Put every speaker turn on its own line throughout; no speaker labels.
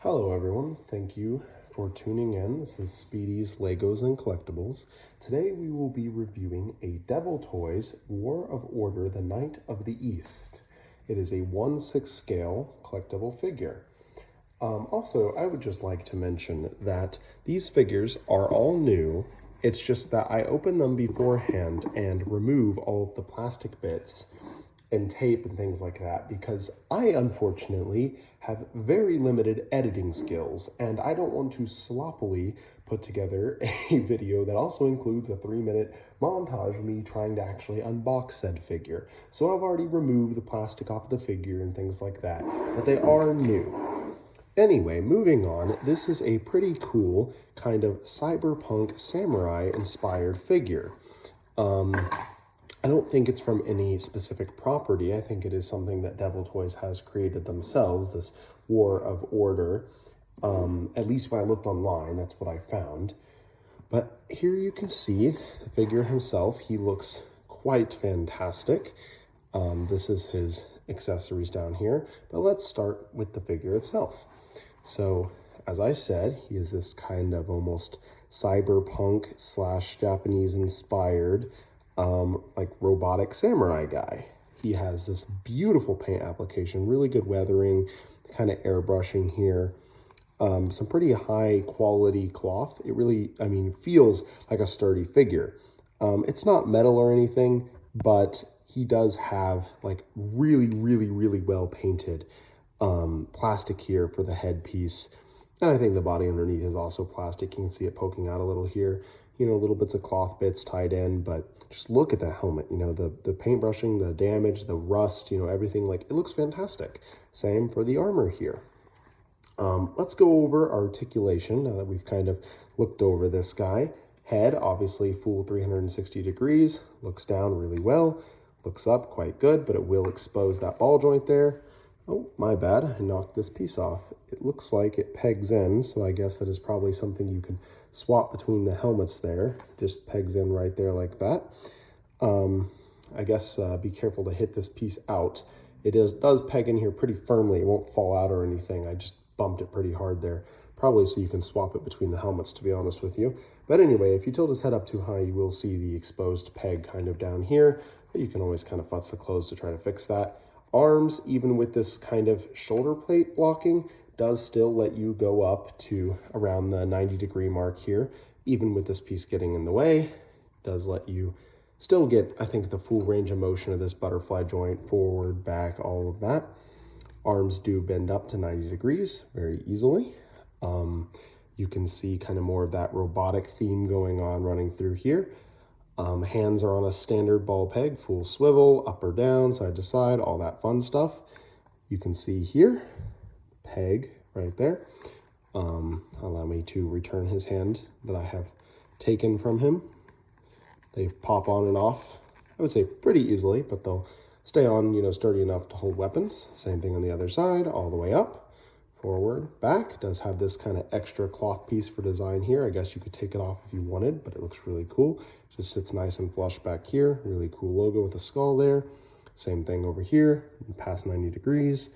Hello everyone, thank you for tuning in. This is Speedy's Legos and Collectibles. Today we will be reviewing a DEVILTOYS War of Order, the Knight of the East. It is a 1/6 scale collectible figure. Also, I would just like to mention that these figures are all new. It's just that I open them beforehand and remove all of the plastic bits and tape and things like that because I unfortunately have very limited editing skills and I don't want to sloppily put together a video that also includes a 3-minute montage of me trying to actually unbox said figure. So I've already removed the plastic off the figure and things like that, but they are new. Anyway, moving on, this is a pretty cool kind of cyberpunk samurai inspired figure. I don't think it's from any specific property. I think it is something that DEVILTOYS has created themselves, this War of Order. At least when I looked online, that's what I found. But here you can see the figure himself. He looks quite fantastic. This is his accessories down here. But let's start with the figure itself. So, as I said, he is this kind of almost cyberpunk / Japanese inspired like robotic samurai guy. He has this beautiful paint application, really good weathering, kind of airbrushing here. Some pretty high quality cloth. It really, feels like a sturdy figure. It's not metal or anything, but he does have like really well painted plastic here for the headpiece. And I think the body underneath is also plastic. You can see it poking out a little here. You know, little bits of cloth bits tied in, but just look at the helmet, you know, the paintbrushing, the damage, the rust, you know, everything, like, it looks fantastic. Same for the armor here. Let's go over articulation now that we've kind of looked over this guy. Head, obviously full 360 degrees, looks down really well, looks up quite good, but it will expose that ball joint there. Oh, my bad, I knocked this piece off. It looks like it pegs in, so I guess that is probably something you can swap between the helmets there. Just pegs in right there like that. I guess be careful to hit this piece out. It does peg in here pretty firmly. It won't fall out or anything. I just bumped it pretty hard there. Probably so you can swap it between the helmets, to be honest with you. But anyway, if you tilt his head up too high, you will see the exposed peg kind of down here. But you can always kind of futz the clothes to try to fix that. Arms, even with this kind of shoulder plate blocking, does still let you go up to around the 90-degree mark here. Even with this piece getting in the way, does let you still get, I think, the full range of motion of this butterfly joint, forward, back, all of that. Arms do bend up to 90 degrees very easily. You can see kind of more of that robotic theme going on running through here. Hands are on a standard ball peg, full swivel, up or down, side to side, all that fun stuff. You can see here, peg right there. Allow me to return his hand that I have taken from him. They pop on and off, I would say pretty easily, but they'll stay on, you know, sturdy enough to hold weapons. Same thing on the other side, all the way up. Forward, back. Does have this kind of extra cloth piece for design here. I guess you could take it off if you wanted, but it looks really cool. Just sits nice and flush back here. Really cool logo with a skull there. Same thing over here, past 90 degrees.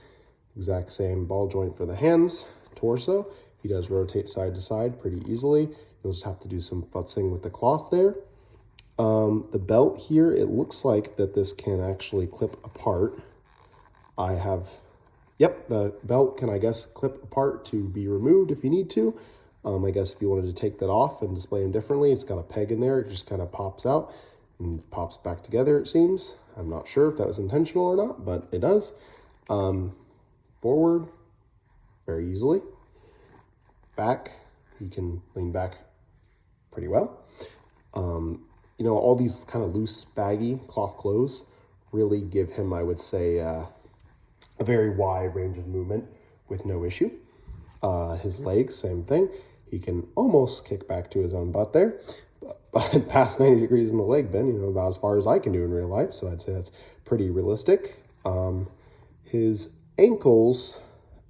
Exact same ball joint for the hands, torso. He does rotate side to side pretty easily. You'll just have to do some futzing with the cloth there. The belt here, it looks like that this can actually clip apart. Yep, the belt can, I guess, clip apart to be removed if you need to. I guess if you wanted to take that off and display them differently, it's got a peg in there. It just kind of pops out and pops back together, it seems. I'm not sure if that was intentional or not, but it does. Forward, very easily. Back, you can lean back pretty well. You know, all these kind of loose, baggy cloth clothes really give him, I would say, a very wide range of movement with no issue. His legs, same thing. He can almost kick back to his own butt there, but past 90 degrees in the leg bend, you know, about as far as I can do in real life. So I'd say that's pretty realistic. His ankles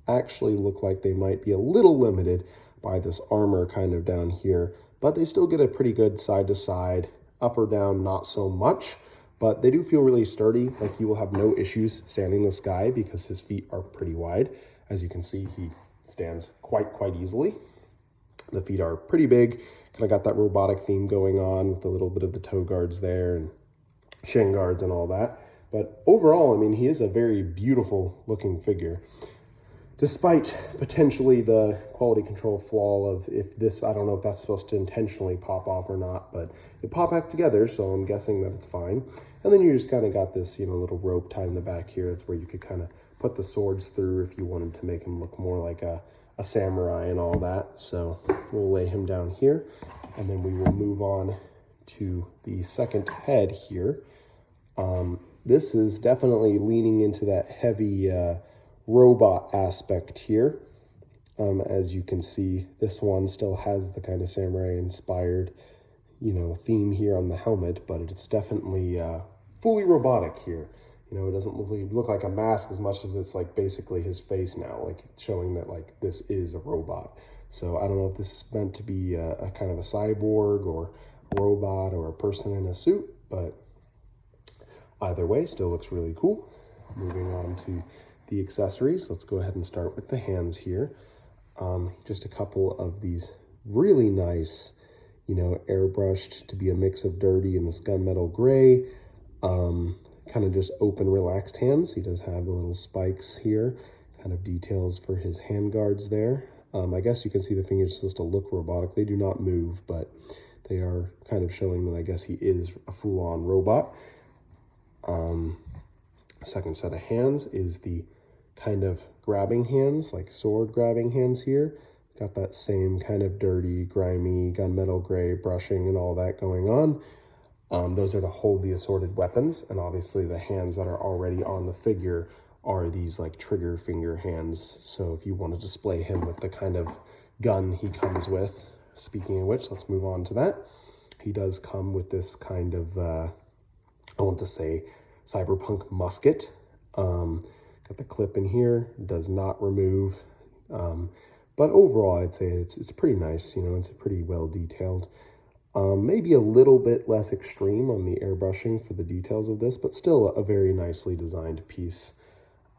actually look like they might be a little limited by this armor kind of down here, but they still get a pretty good side to side, up or down, not so much. But they do feel really sturdy. Like, you will have no issues standing this guy because his feet are pretty wide. As you can see, he stands quite easily. The feet are pretty big, kind of got that robotic theme going on with a little bit of the toe guards there and shin guards and all that. But overall, I mean, he is a very beautiful looking figure. Despite potentially the quality control flaw of if this, I don't know if that's supposed to intentionally pop off or not, but it popped back together, so I'm guessing that it's fine. And then you just kind of got this, little rope tied in the back here. That's where you could kind of put the swords through if you wanted to make him look more like a samurai and all that. So we'll lay him down here, and then we will move on to the second head here. This is definitely leaning into that heavy robot aspect here. As you can see, this one still has the kind of samurai inspired, theme here on the helmet, but it's definitely fully robotic here. It doesn't really look like a mask as much as it's like basically his face now, like showing that like this is a robot. So I don't know if this is meant to be a kind of a cyborg or a robot or a person in a suit, but either way, still looks really cool. Moving on to the accessories, let's go ahead and start with the hands here. Just a couple of these really nice, airbrushed to be a mix of dirty and this gunmetal gray. Kind of just open, relaxed hands. He does have the little spikes here, kind of details for his hand guards there. I guess you can see the fingers just to look robotic. They do not move, but they are kind of showing that I guess he is a full-on robot. Second set of hands is the kind of grabbing hands, like sword grabbing hands here. Got that same kind of dirty, grimy, gunmetal gray brushing and all that going on. Those are to hold the assorted weapons, and obviously the hands that are already on the figure are these like trigger finger hands. So if you want to display him with the kind of gun he comes with, speaking of which, let's move on to that. He does come with this kind of, I want to say, cyberpunk musket. Got the clip in here, does not remove. But overall, I'd say it's pretty nice. It's pretty well detailed. Maybe a little bit less extreme on the airbrushing for the details of this, but still a very nicely designed piece.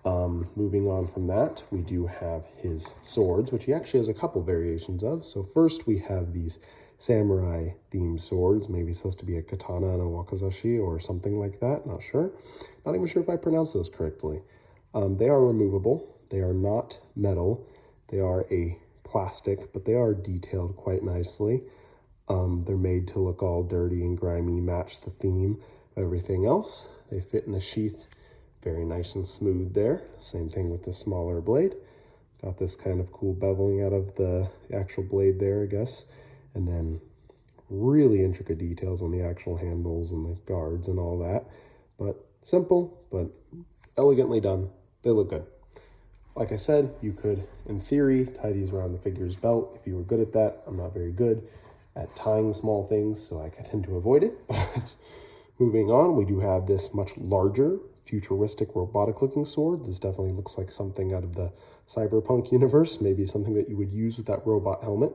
Moving on from that, we do have his swords, which he actually has a couple variations of. So first we have these samurai themed swords, maybe supposed to be a katana and a wakizashi or something like that, not sure. Not even sure if I pronounced those correctly. They are removable. They are not metal. They are a plastic, but they are detailed quite nicely. They're made to look all dirty and grimy, match the theme of everything else. They fit in the sheath very nice and smooth there. Same thing with the smaller blade. Got this kind of cool beveling out of the actual blade there, I guess. And then really intricate details on the actual handles and the guards and all that. But simple, but elegantly done. They look good. Like I said, you could, in theory, tie these around the figure's belt if you were good at that. I'm not very good at tying small things, so I tend to avoid it. But moving on, we do have this much larger, futuristic, robotic-looking sword. This definitely looks like something out of the cyberpunk universe, maybe something that you would use with that robot helmet.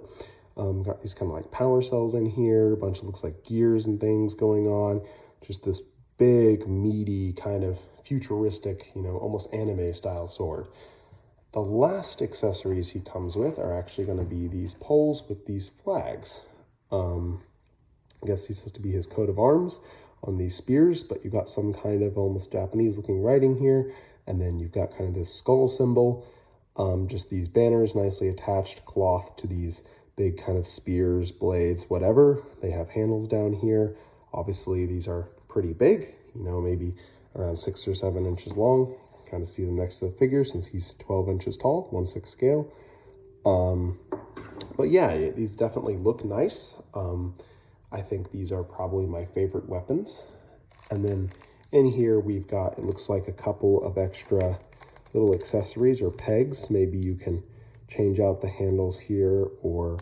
Got these kind of like power cells in here, a bunch of looks like gears and things going on. Just this big, meaty, kind of futuristic, almost anime-style sword. The last accessories he comes with are actually going to be these poles with these flags. I guess these supposed to be his coat of arms on these spears, but you've got some kind of almost Japanese looking writing here, and then you've got kind of this skull symbol, just these banners nicely attached cloth to these big kind of spears, blades, whatever. They have handles down here. Obviously these are pretty big, maybe around 6 or 7 inches long. Kind of see them next to the figure since he's 12 inches tall, 1/6 scale. But yeah, these definitely look nice. I think these are probably my favorite weapons. And then in here we've got, it looks like a couple of extra little accessories or pegs. Maybe you can change out the handles here, or,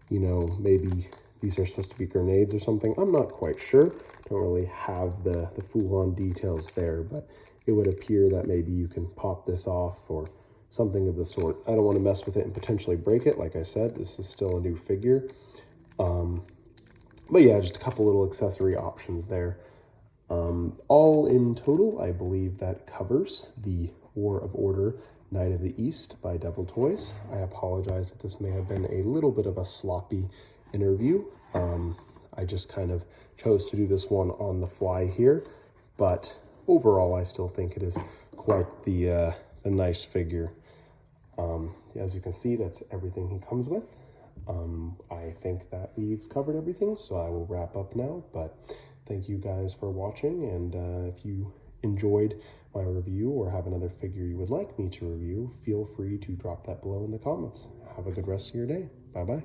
maybe these are supposed to be grenades or something. I'm not quite sure. Don't really have the full-on details there, but it would appear that maybe you can pop this off or something of the sort. I don't want to mess with it and potentially break it. Like I said, this is still a new figure. But yeah, just a couple little accessory options there. All in total, I believe that covers the War of Order Knight of the East by Devil Toys. I apologize that this may have been a little bit of a sloppy interview. I just kind of chose to do this one on the fly here, but overall I still think it is quite the nice figure. As you can see, that's everything he comes with. I think that we've covered everything, so I will wrap up now, but thank you guys for watching, and if you enjoyed my review or have another figure you would like me to review, feel free to drop that below in the comments. Have a good rest of your day. Bye-bye.